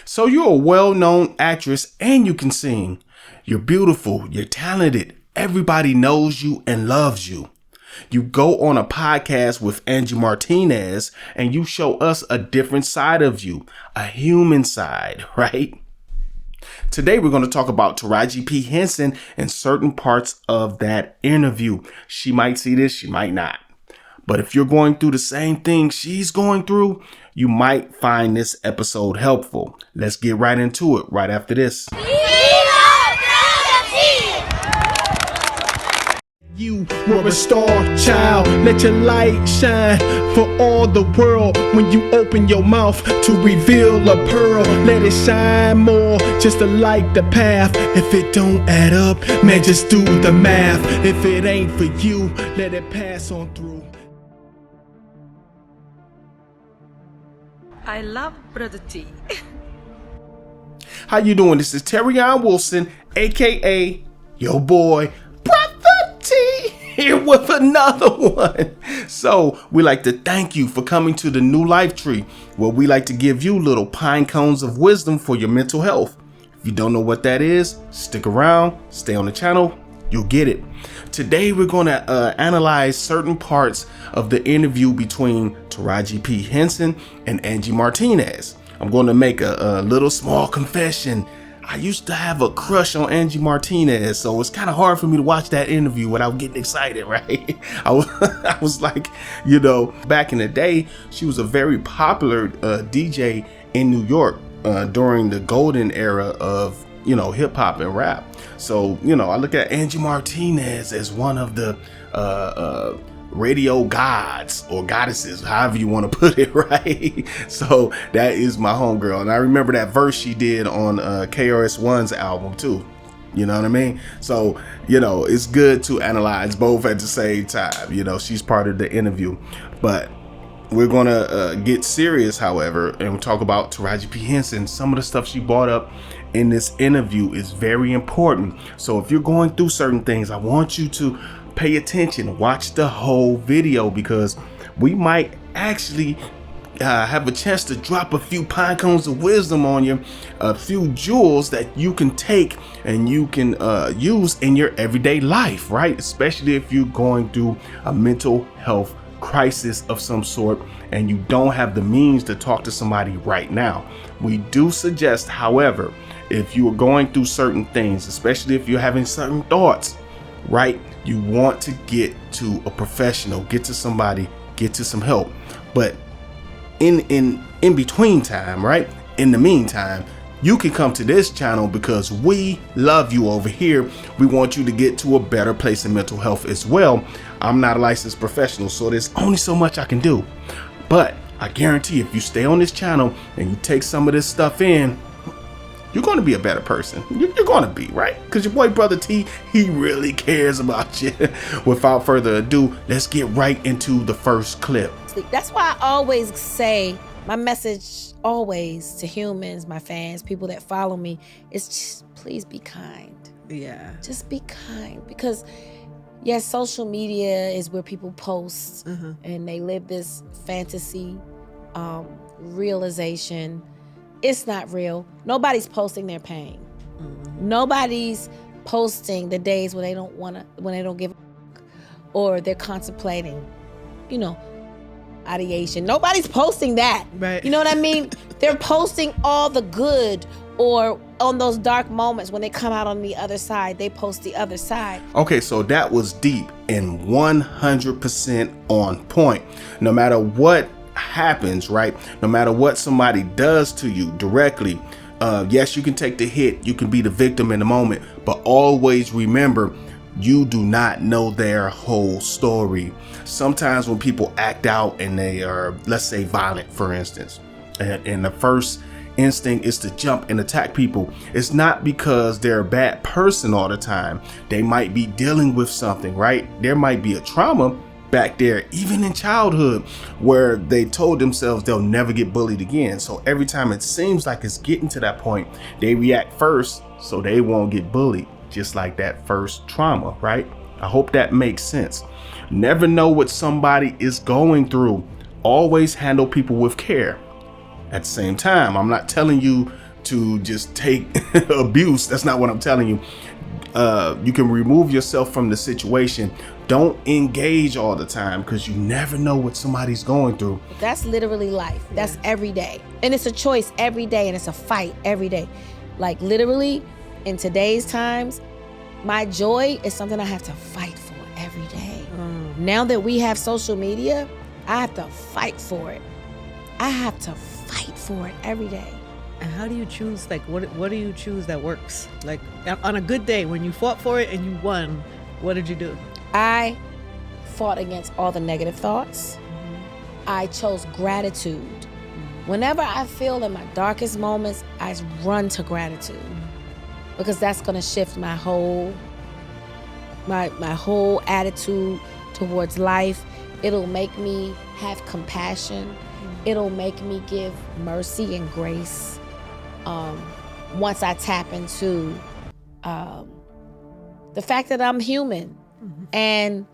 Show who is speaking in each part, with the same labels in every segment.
Speaker 1: So you're a well-known actress and you can sing. You're beautiful, you're talented. Everybody knows you and loves you. You go on a podcast with Angie Martinez and you show us a different side of you, a human side, right? Today, we're going to talk about Teraji P Henson and certain parts of that interview. She might see this, she might not. But if you're going through the same thing she's going through, you might find this episode helpful. Let's get right into it right after this. You were a star child, let your light shine for all the world. When you open your mouth to reveal a pearl, let it shine more, just to light the path. If it don't add up, man, just do the math. If it ain't for you, let it pass on through.
Speaker 2: I love Brotha T.
Speaker 1: How you doing? This is Teraji Wilson, aka your boy Brotha T, here with another one. So we like to thank you for coming to the New Life Tree, where we like to give you little pine cones of wisdom for your mental health. If you don't know what that is, stick around, stay on the channel, you'll get it. Today we're going to analyze certain parts of the interview between Teraji P Henson and Angie Martinez. I'm going to make a little small confession. I used to have a crush on Angie Martinez, so it's kind of hard for me to watch that interview without getting excited, right? I was like, back in the day, she was a very popular DJ in New York during the golden era of hip hop and rap. So, I look at Angie Martinez as one of the radio gods or goddesses, however you want to put it, right? So that is my homegirl. And I remember that verse she did on KRS-One's album too. You know what I mean? So, it's good to analyze both at the same time. She's part of the interview. But we're going to get serious, however, and we'll talk about Teraji P Henson. Some of the stuff she brought up in this interview is very important. So if you're going through certain things, I want you to pay attention, watch the whole video, because we might actually have a chance to drop a few pine cones of wisdom on you, a few jewels that you can take and you can use in your everyday life, right? Especially if you're going through a mental health crisis of some sort and you don't have the means to talk to somebody right now. We do suggest, however, if you are going through certain things, especially if you're having certain thoughts, right, you want to get to a professional, get to somebody, get to some help. But in between time, right, in the meantime, you can come to this channel because we love you over here. We want you to get to a better place in mental health as well. I'm not a licensed professional, so there's only so much I can do. But I guarantee if you stay on this channel and you take some of this stuff in, you're going to be a better person. You're going to be, right? Because your boy Brotha T, he really cares about you. Without further ado, let's get right into the first clip.
Speaker 3: That's why I always say, my message always to humans, my fans, people that follow me, is just please be kind.
Speaker 2: Yeah.
Speaker 3: Just be kind. Because yes, social media is where people post and they live this fantasy realization. It's not real. Nobody's posting their pain. Nobody's posting the days when they don't give a or they're contemplating, ideation. Nobody's posting that.
Speaker 2: Right.
Speaker 3: You know what I mean? They're posting all the good, or on those dark moments when they come out on the other side, they post the other side.
Speaker 1: Okay, so that was deep and 100% on point. No matter what happens, right? No matter what somebody does to you directly, yes, you can take the hit, you can be the victim in the moment, but always remember, you do not know their whole story. Sometimes when people act out and they are, let's say, violent, for instance, and the first instinct is to jump and attack people, it's not because they're a bad person all the time. They might be dealing with something, right? There might be a trauma back there, even in childhood, where they told themselves they'll never get bullied again. So every time it seems like it's getting to that point, they react first so they won't get bullied, just like that first trauma, right? I hope that makes sense. Never know what somebody is going through. Always handle people with care. At the same time, I'm not telling you to just take abuse. That's not what I'm telling you. You can remove yourself from the situation. Don't engage all the time, because you never know what somebody's going through.
Speaker 3: That's literally life. That's every day. And it's a choice every day, and it's a fight every day. Like literally in today's times, my joy is something I have to fight for every day. Now that we have social media, I have to fight for it. I have to fight for it every day.
Speaker 2: And how do you choose, like, what do you choose that works? Like, on a good day, when you fought for it and you won, what did you do?
Speaker 3: I fought against all the negative thoughts. I chose gratitude. Whenever I feel in my darkest moments, I run to gratitude, because that's going to shift my whole attitude towards life. It'll make me have compassion. It'll make me give mercy and grace. Once I tap into the fact that I'm human, and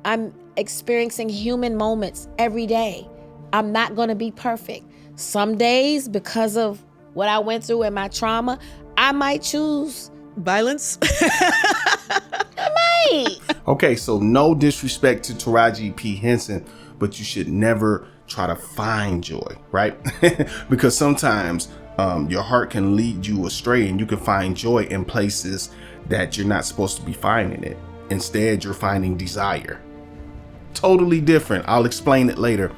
Speaker 3: I'm experiencing human moments every day. I'm not going to be perfect. Some days, because of what I went through and my trauma, I might choose
Speaker 2: violence.
Speaker 3: I might.
Speaker 1: Okay, so no disrespect to Teraji P Henson, but you should never try to find joy, right? Because sometimes your heart can lead you astray, and you can find joy in places that you're not supposed to be finding it. Instead, you're finding desire. Totally different. I'll explain it later.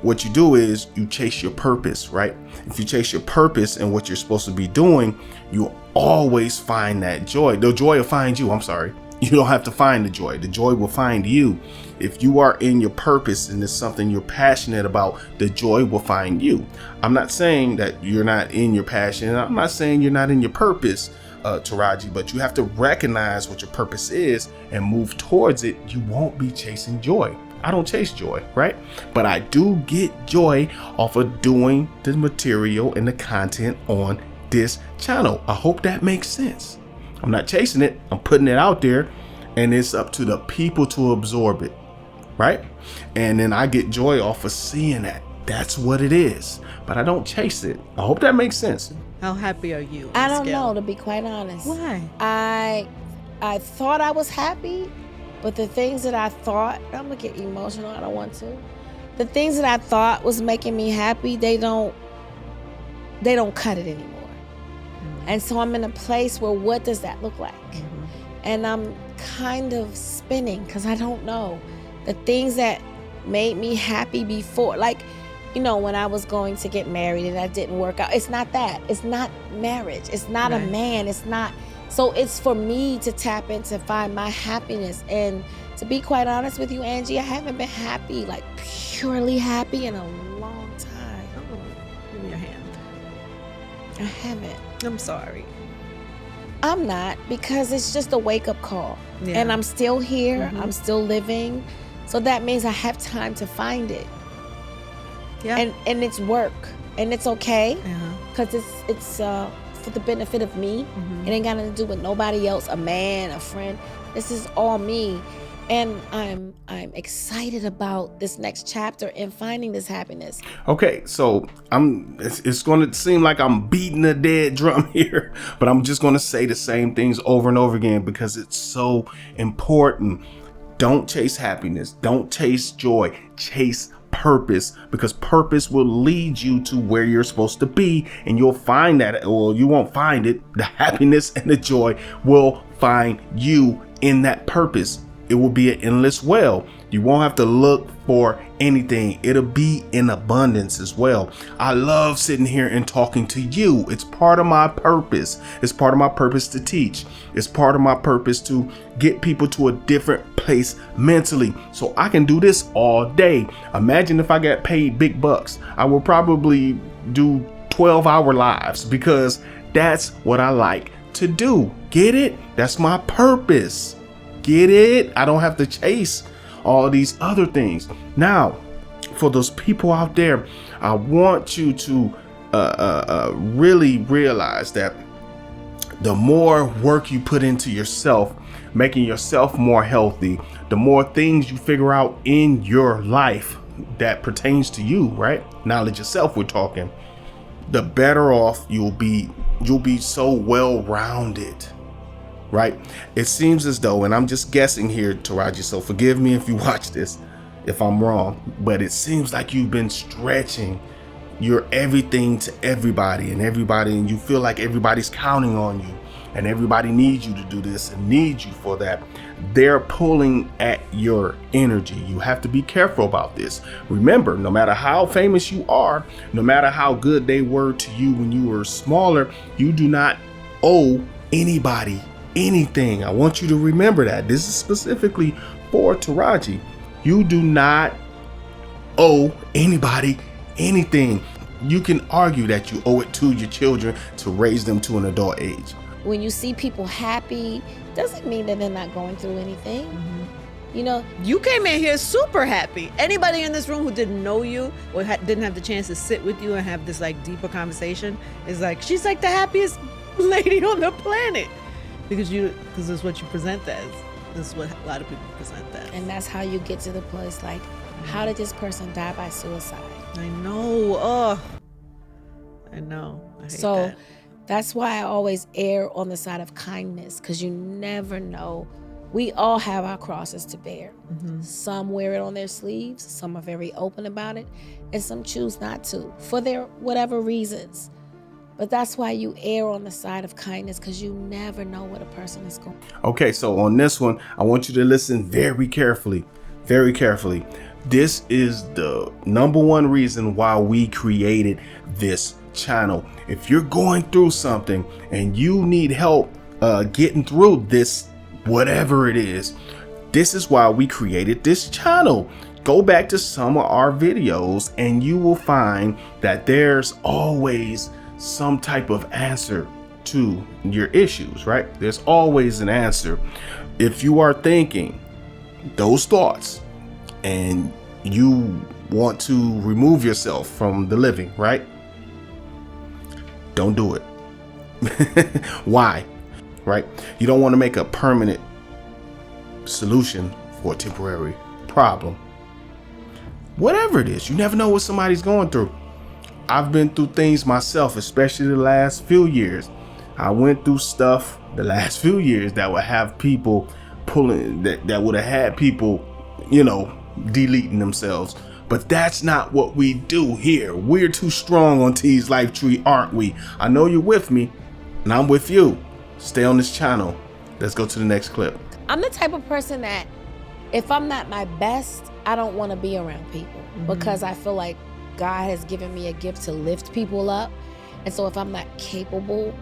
Speaker 1: What you do is you chase your purpose, right? If you chase your purpose and what you're supposed to be doing, you'll always find that joy. The joy will find you. I'm sorry. You don't have to find the joy. The joy will find you. If you are in your purpose and it's something you're passionate about, the joy will find you. I'm not saying that you're not in your passion. I'm not saying you're not in your purpose, Teraji, but you have to recognize what your purpose is and move towards it. You won't be chasing joy. I don't chase joy, right? But I do get joy off of doing the material and the content on this channel. I hope that makes sense. I'm not chasing it. I'm putting it out there, and it's up to the people to absorb it, right? And then I get joy off of seeing that. That's what it is. But I don't chase it. I hope that makes sense.
Speaker 2: How happy are you?
Speaker 3: I don't know, to be quite honest.
Speaker 2: Why?
Speaker 3: I thought I was happy, but the things that I thought, I'm gonna get emotional, I don't want to. The things that I thought was making me happy, they don't cut it anymore. And so I'm in a place where, what does that look like? And I'm kind of spinning, because I don't know. The things that made me happy before, like, you know, when I was going to get married and that didn't work out. It's not that. It's not marriage. It's not a man. It's not. So it's for me to tap in to find my happiness. And to be quite honest with you, Angie, I haven't been happy, like purely happy, in a long time.
Speaker 2: Oh, give me your hand.
Speaker 3: I haven't.
Speaker 2: I'm sorry.
Speaker 3: I'm not, because it's just a wake-up call.
Speaker 2: Yeah.
Speaker 3: And I'm still here. I'm still living. So that means I have time to find it.
Speaker 2: Yeah.
Speaker 3: And it's work. And it's okay.
Speaker 2: Uh-huh.
Speaker 3: Because it's for the benefit of me. It ain't got nothing to do with nobody else, a man, a friend. This is all me. And I'm excited about this next chapter and finding this happiness.
Speaker 1: Okay, so it's going to seem like I'm beating a dead drum here, but I'm just going to say the same things over and over again, because it's so important. Don't chase happiness. Don't chase joy. Chase purpose, because purpose will lead you to where you're supposed to be, and you'll find that, or you won't find it. The happiness and the joy will find you in that purpose. It will be an endless well. You won't have to look for anything. It'll be in abundance as well. I love sitting here and talking to you. It's part of my purpose. It's part of my purpose to teach. It's part of my purpose to get people to a different place mentally, so I can do this all day. Imagine if I got paid big bucks. I will probably do 12-hour lives, because that's what I like to do. Get it? That's my purpose. Get it? I don't have to chase all these other things. Now, for those people out there, I want you to really realize that the more work you put into yourself, making yourself more healthy, the more things you figure out in your life that pertains to you, right? Knowledge yourself, we're talking. the better off you'll be. You'll be so well-rounded, right? It seems as though, and I'm just guessing here, Teraji, so forgive me if you watch this, if I'm wrong, but it seems like you've been stretching your everything to everybody, and you feel like everybody's counting on you, and everybody needs you to do this and needs you for that. They're pulling at your energy. You have to be careful about this. Remember, no matter how famous you are, no matter how good they were to you when you were smaller, you do not owe anybody anything. I want you to remember that. This is specifically for Teraji. You do not owe anybody anything. You can argue that you owe it to your children to raise them to an adult age.
Speaker 3: When you see people happy, doesn't mean that they're not going through anything. You know,
Speaker 2: You came in here super happy. Anybody in this room who didn't know you or didn't have the chance to sit with you and have this like deeper conversation is like, she's like the happiest lady on the planet because it's what you present as. This is what a lot of people present as.
Speaker 3: and that's how you get to the place like, how did this person die by suicide?
Speaker 2: I know. Oh, I know. I hate
Speaker 3: So
Speaker 2: that.
Speaker 3: that's why I always err on the side of kindness, because you never know. We all have our crosses to bear. Some wear it on their sleeves, some are very open about it, and some choose not to for their whatever reasons. But that's why you err on the side of kindness, because you never know what a person is going through.
Speaker 1: Okay, so on this one, I want you to listen very carefully, very carefully. This is the number one reason why we created this channel. If you're going through something and you need help getting through this, whatever it is, this is why we created this channel. Go back to some of our videos and you will find that there's always some type of answer to your issues, right? There's always an answer. If you are thinking those thoughts and you want to remove yourself from the living, right? Don't do it. Why? Right? You don't want to make a permanent solution for a temporary problem. Whatever it is, you never know what somebody's going through. I've been through things myself, especially the last few years. I went through stuff the last few years that would have people pulling, that would have had people, deleting themselves. But that's not what we do here. We're too strong on T's Life Tree, aren't we? I know you're with me, and I'm with you. Stay on this channel. Let's go to the next clip.
Speaker 3: I'm the type of person that if I'm not my best, I don't want to be around people because I feel like God has given me a gift to lift people up. And so if I'm not capable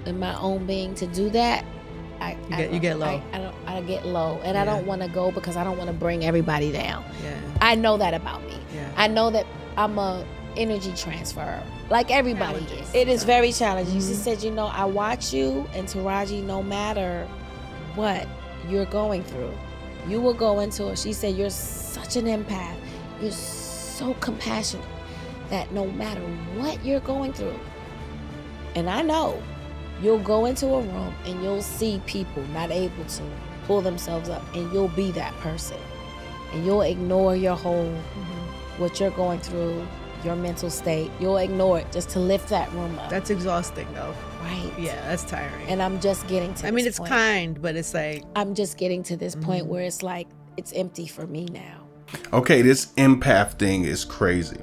Speaker 3: in my own being to do that,
Speaker 2: You get low.
Speaker 3: I get low, and I don't want to go because I don't want to bring everybody down.
Speaker 2: Yeah.
Speaker 3: I know that about me.
Speaker 2: Yeah.
Speaker 3: I know that I'm a energy transfer, like everybody is. It is very challenging. She said, I watch you and Teraji, no matter what you're going through, you will go into it. She said, you're such an empath. You're so compassionate that no matter what you're going through, and I know, you'll go into a room and you'll see people not able to pull themselves up, and you'll be that person. And you'll ignore your whole, what you're going through, your mental state. You'll ignore it just to lift that room up.
Speaker 2: That's exhausting, though.
Speaker 3: Right.
Speaker 2: Yeah, that's tiring.
Speaker 3: And I'm just getting to
Speaker 2: it's
Speaker 3: point.
Speaker 2: kind, but it's like...
Speaker 3: I'm just getting to this point where it's like, it's empty for me now.
Speaker 1: Okay, this empath thing is crazy.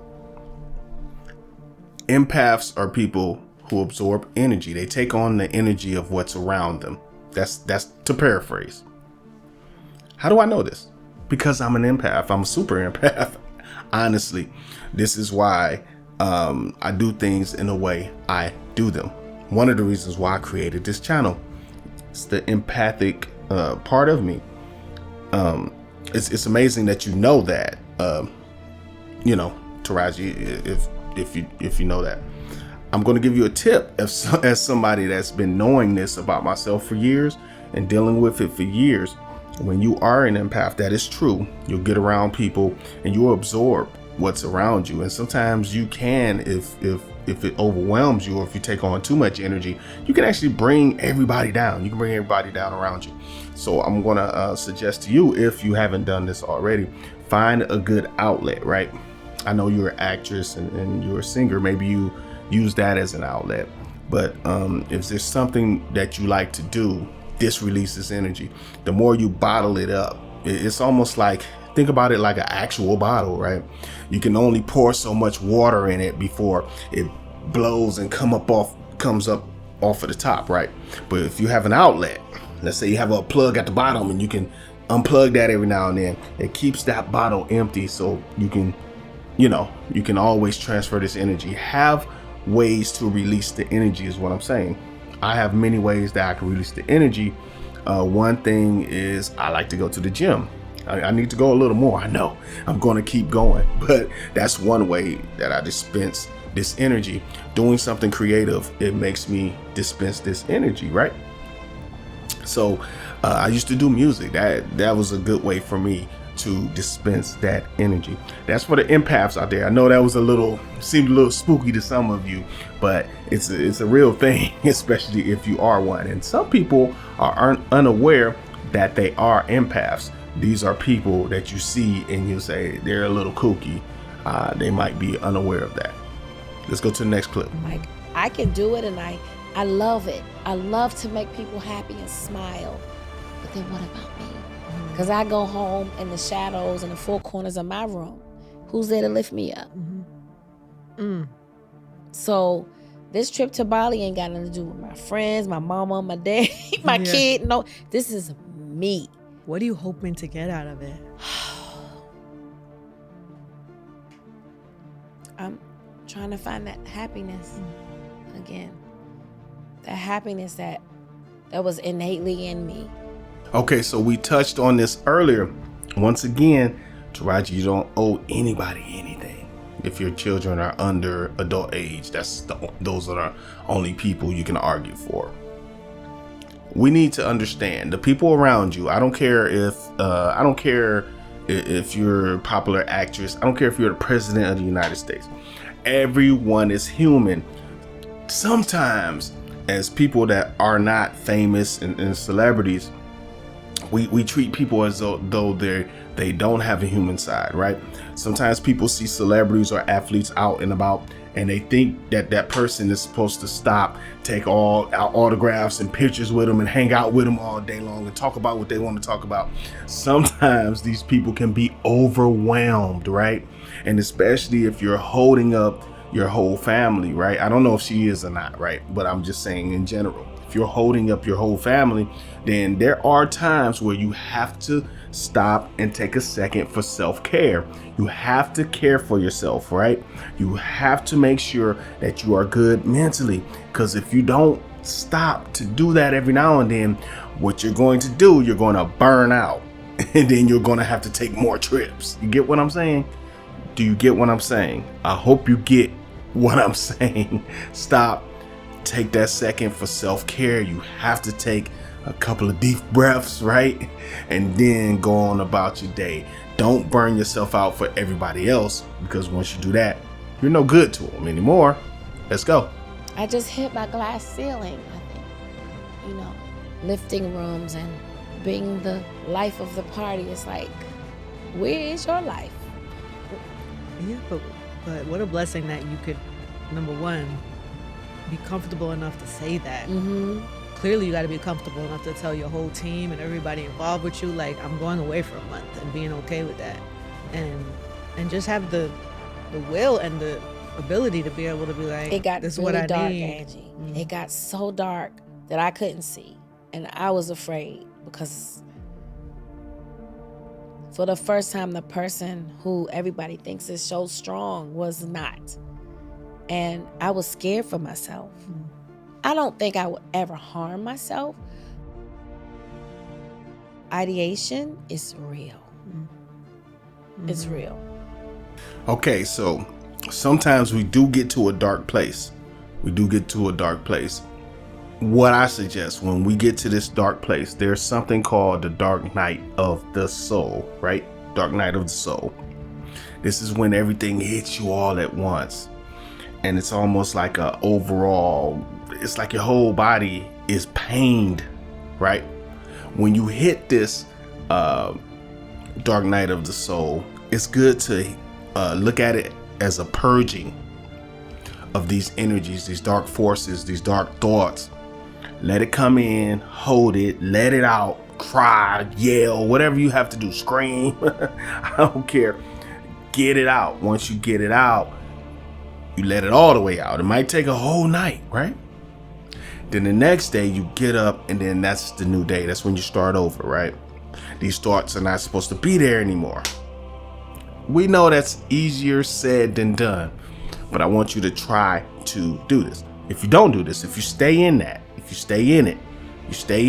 Speaker 1: Empaths are people who absorb energy. They take on the energy of what's around them. That's to paraphrase. How do I know this? Because I'm an empath. I'm a super empath. Honestly, this is why I do things in the way I do them. One of the reasons why I created this channel. It's the empathic part of me. It's amazing that you know that. Teraji, if you know that. I'm going to give you a tip as somebody that's been knowing this about myself for years and dealing with it for years. When you are an empath, that is true. You'll get around people and you'll absorb what's around you. And sometimes you can, if it overwhelms you or if you take on too much energy, you can actually bring everybody down. You can bring everybody down around you. So I'm going to suggest to you, if you haven't done this already, find a good outlet, right? I know you're an actress and you're a singer. Maybe you use that as an outlet. But if there's something that you like to do, this releases energy. The more you bottle it up, it's almost like, think about it like an actual bottle, right? You can only pour so much water in it before it blows and comes up off of the top, right? But if you have an outlet, let's say you have a plug at the bottom and you can unplug that every now and then, it keeps that bottle empty, so you can always transfer this energy. Have ways to release the energy is what I'm saying. I have many ways that I can release the energy. One thing is I like to go to the gym. I need to go a little more. I know I'm going to keep going, but that's one way that I dispense this energy. Doing something creative, it makes me dispense this energy, right? So I used to do music. That was a good way for me to dispense that energy. That's for the empaths out there. I know that seemed a little spooky to some of you, but it's a real thing, especially if you are one. And some people are unaware that they are empaths. These are people that you see and you say they're a little kooky. They might be unaware of that. Let's go to the next clip.
Speaker 3: Like, I can do it, and I love it. I love to make people happy and smile. But then what about me? Because I go home in the shadows and the four corners of my room. Who's there to lift me up? So this trip to Bali ain't got nothing to do with my friends, my mama, my dad, my kid. No, this is me.
Speaker 2: What are you hoping to get out of it?
Speaker 3: I'm trying to find that happiness again. That happiness that was innately in me.
Speaker 1: Okay, so we touched on this earlier. Once again, Teraji, you don't owe anybody anything. If your children are under adult age, those are the only people you can argue for. We need to understand the people around you. I don't care if you're a popular actress. I don't care if you're the president of the United States. Everyone is human. Sometimes, as people that are not famous and celebrities, we treat people as though they don't have a human side, right? Sometimes people see celebrities or athletes out and about, and they think that person is supposed to stop, take all our autographs and pictures with them and hang out with them all day long and talk about what they want to talk about. Sometimes these people can be overwhelmed, right? And especially if you're holding up your whole family, right? I don't know if she is or not, right? But I'm just saying in general, if you're holding up your whole family, then there are times where you have to stop and take a second for self-care. You have to care for yourself, right? You have to make sure that you are good mentally, because if you don't stop to do that every now and then, what you're going to do, you're going to burn out, and then you're going to have to take more trips. You get what I'm saying? Do you get what I'm saying? I hope you get what I'm saying. Stop. Take that second for self-care. You have to take a couple of deep breaths, right? And then go on about your day. Don't burn yourself out for everybody else, because once you do that, you're no good to them anymore. Let's go.
Speaker 3: I just hit my glass ceiling, I think. Lifting rooms and being the life of the party. It's like, where is your life?
Speaker 2: Yeah, but what a blessing that you could, number one, be comfortable enough to say that. Clearly you got to be comfortable enough to tell your whole team and everybody involved with you, like, I'm going away for a month, and being okay with that, and just have the will and the ability to be able to be like,
Speaker 3: it got
Speaker 2: this
Speaker 3: really
Speaker 2: is what I
Speaker 3: dark,
Speaker 2: need.
Speaker 3: Angie. It got so dark that I couldn't see, and I was afraid, because for the first time, the person who everybody thinks is so strong was not. And I was scared for myself. I don't think I would ever harm myself. Ideation is real. It's real.
Speaker 1: Okay, so sometimes we do get to a dark place. What I suggest when we get to this dark place, there's something called the dark night of the soul, right? Dark night of the soul. This is when everything hits you all at once. And it's almost like it's like your whole body is pained, right? When you hit this dark night of the soul, it's good to look at it as a purging of these energies, these dark forces, these dark thoughts. Let it come in, hold it, let it out, cry, yell, whatever you have to do, scream. I don't care. Get it out. Once you get it out, you let it all the way out. It might take a whole night, right? Then the next day you get up, and then that's the new day. That's when you start over, right? These thoughts are not supposed to be there anymore. We know that's easier said than done, but I want you to try to do this. If you don't do this, if you stay in that, if you stay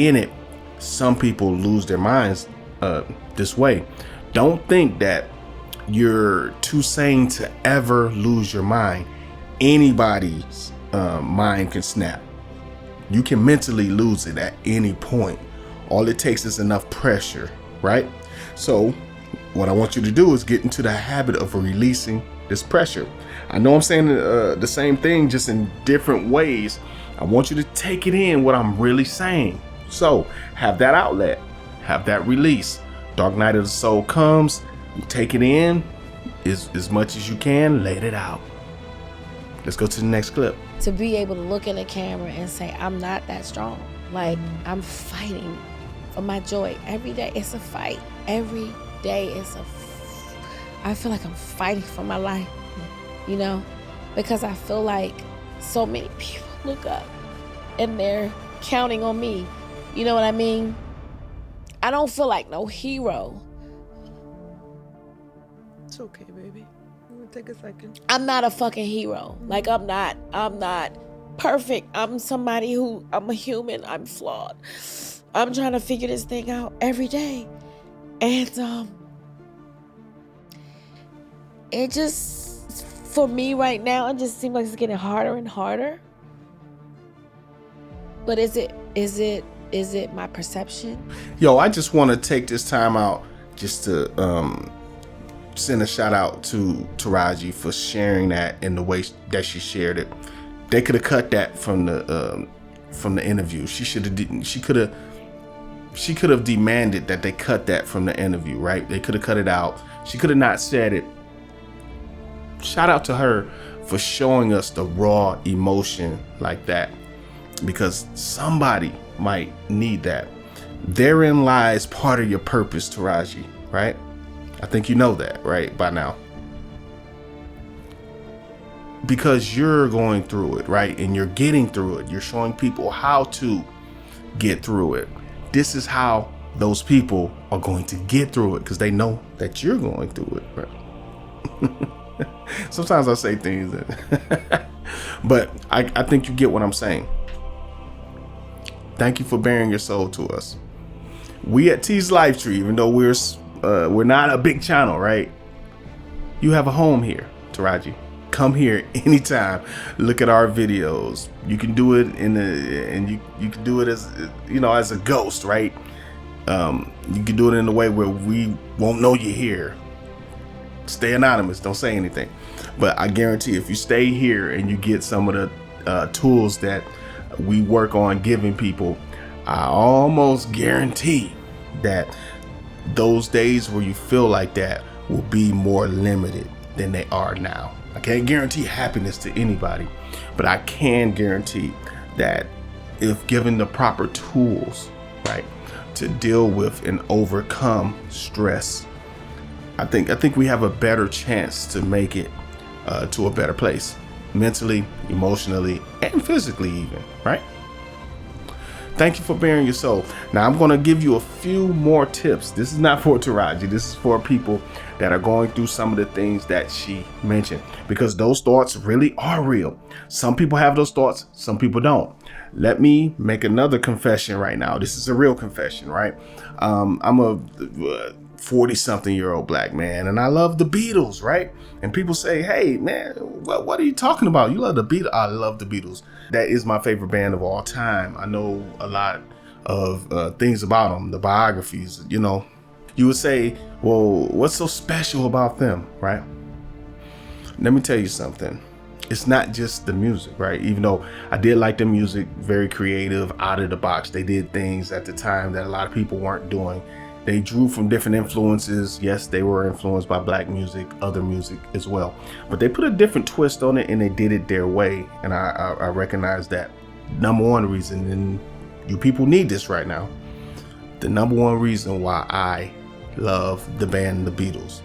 Speaker 1: in it, some people lose their minds this way. Don't think that you're too sane to ever lose your mind. Anybody's mind can snap. You can mentally lose it at any point. All it takes is enough pressure, right? So what I want you to do is get into the habit of releasing this pressure. I know I'm saying the same thing, just in different ways. I want you to take it in what I'm really saying. So have that outlet, have that release. Dark night of the soul comes, you take it in as much as you can, let it out. Let's go to the next clip.
Speaker 3: To be able to look in the camera and say, I'm not that strong. Like, I'm fighting for my joy. Every day it's a fight. Every day I feel like I'm fighting for my life, you know, because I feel like so many people look up and they're counting on me. You know what I mean? I don't feel like no hero.
Speaker 2: It's okay, baby. I'm gonna take a second.
Speaker 3: I'm not a fucking hero. Like, I'm not perfect. I'm somebody I'm a human. I'm flawed. I'm trying to figure this thing out every day. And it just, for me right now, it just seems like it's getting harder and harder. But is it my perception?
Speaker 1: Yo, I just want to take this time out just to send a shout out to Teraji for sharing that in the way that she shared it. They could have cut that from the interview. She could have demanded that they cut that from the interview, right? They could have cut it out. She could have not said it. Shout out to her for showing us the raw emotion like that, because somebody might need that. Therein lies part of your purpose, Teraji, right? I think you know that, right, by now. Because you're going through it, right? And you're getting through it. You're showing people how to get through it. This is how those people are going to get through it, because they know that you're going through it, right? Sometimes I say things that but I think you get what I'm saying. Thank you for bearing your soul to us. We at T's Life Tree, even though we're not a big channel, right? You have a home here, Teraji. Come here anytime. Look at our videos. You can do it and you can do it as, you know, as a ghost, right? You can do it in a way where we won't know you're here. Stay anonymous. Don't say anything. But I guarantee if you stay here and you get some of the tools that we work on giving people, I almost guarantee that those days where you feel like that will be more limited than they are now. I can't guarantee happiness to anybody, but I can guarantee that if given the proper tools, right, to deal with and overcome stress, I think we have a better chance to make it to a better place, mentally, emotionally, and physically even, right? Thank you for bearing your soul. Now I'm going to give you a few more tips. This is not for Teraji. This is for people that are going through some of the things that she mentioned, because those thoughts really are real. Some people have those thoughts, some people don't. Let me make another confession right now. This is a real confession, right? I'm a 40-something-year-old black man, and I love the Beatles, right? And people say, hey, man, what are you talking about? You love the Beatles? I love the Beatles. That is my favorite band of all time. I know a lot of things about them, the biographies, you know. You would say, well, what's so special about them, right? Let me tell you something. It's not just the music, right? Even though I did like the music, very creative, out of the box. They did things at the time that a lot of people weren't doing. They drew from different influences. Yes, they were influenced by black music, other music as well. But they put a different twist on it and they did it their way. And I recognize that. Number one reason, and you people need this right now, the number one reason why I love the band The Beatles,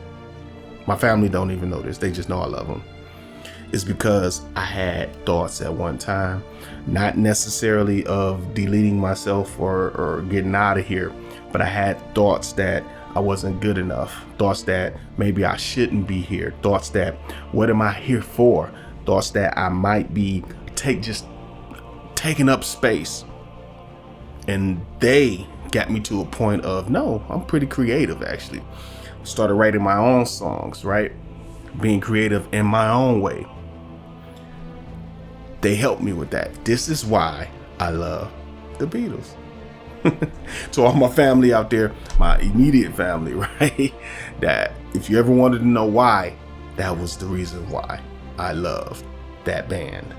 Speaker 1: my family don't even know this, they just know I love them, is because I had thoughts at one time, not necessarily of deleting myself or getting out of here, but I had thoughts that I wasn't good enough, thoughts that maybe I shouldn't be here, thoughts that what am I here for, thoughts that I might be taking up space. And they got me to a point of, no, I'm pretty creative actually. Started writing my own songs, right? Being creative in my own way. They helped me with that. This is why I love the Beatles. To all my family out there, my immediate family, right? That if you ever wanted to know why, that was the reason why I loved that band.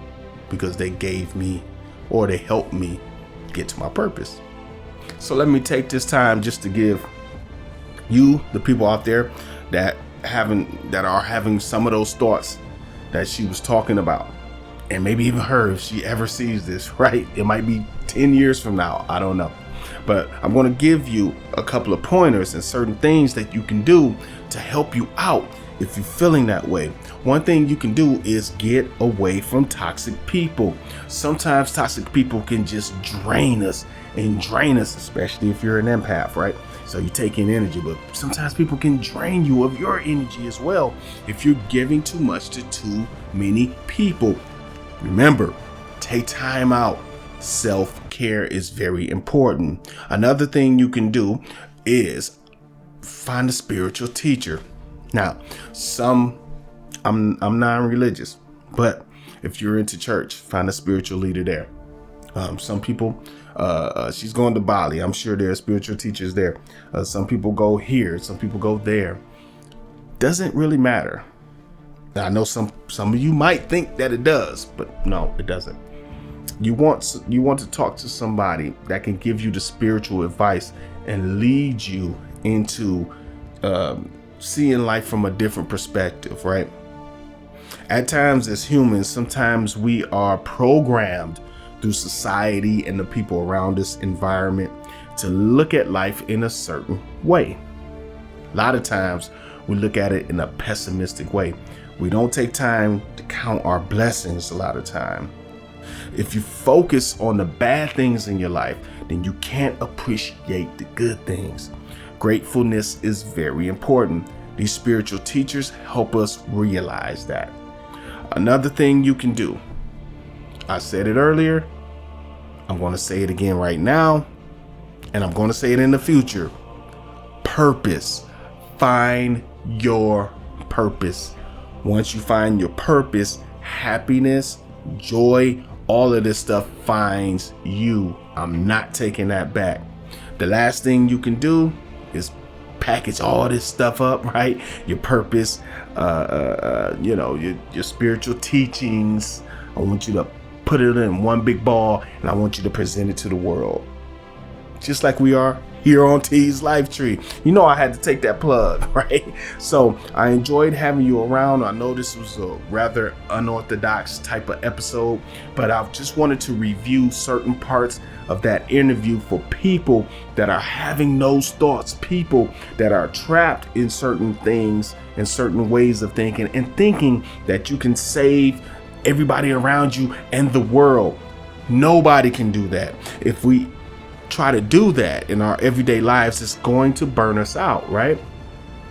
Speaker 1: Because they gave me, or they helped me get to my purpose. So let me take this time just to give you, the people out there that are having some of those thoughts that she was talking about, and maybe even her, if she ever sees this, right? It might be 10 years from now, I don't know. But I'm going to give you a couple of pointers and certain things that you can do to help you out if you're feeling that way. One thing you can do is get away from toxic people. Sometimes toxic people can just drain us, especially if you're an empath, right? So you take in energy, but sometimes people can drain you of your energy as well if you're giving too much to too many people. Remember, take time out. Self-care is very important. Another thing you can do is find a spiritual teacher. Now, I'm non-religious, but if you're into church, find a spiritual leader there. Some people, she's going to Bali. I'm sure there are spiritual teachers there. Some people go here, some people go there. Doesn't really matter. Now, I know some of you might think that it does, but no, it doesn't. You want to talk to somebody that can give you the spiritual advice and lead you into seeing life from a different perspective, right? At times as humans, sometimes we are programmed through society and the people around us, environment, to look at life in a certain way. A lot of times we look at it in a pessimistic way. We don't take time to count our blessings a lot of time. If you focus on the bad things in your life, then you can't appreciate the good things. Gratefulness is very important. These spiritual teachers help us realize that. Another thing you can do, I said it earlier, I'm going to say it again right now, and I'm going to say it in the future. Purpose. Find your purpose. Once you find your purpose, happiness, joy, all of this stuff finds you. I'm not taking that back. The last thing you can do is package all this stuff up, right? Your purpose, your spiritual teachings. I want you to put it in one big ball, and I want you to present it to the world. Just like we are here on T's Life Tree. You know, I had to take that plug, right? So I enjoyed having you around. I know this was a rather unorthodox type of episode, but I just wanted to review certain parts of that interview for people that are having those thoughts, people that are trapped in certain things and certain ways of thinking, and thinking that you can save everybody around you and the world. Nobody can do that. If we try to do that in our everyday lives, it's going to burn us out, right?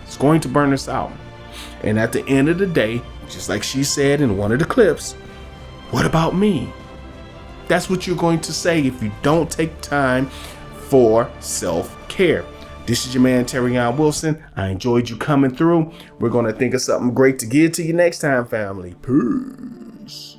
Speaker 1: It's going to burn us out. And at the end of the day, just like she said in one of the clips, what about me? That's what you're going to say if you don't take time for self-care. This is your man, Teraji Wilson. I enjoyed you coming through. We're going to think of something great to give to you next time, family. Peace.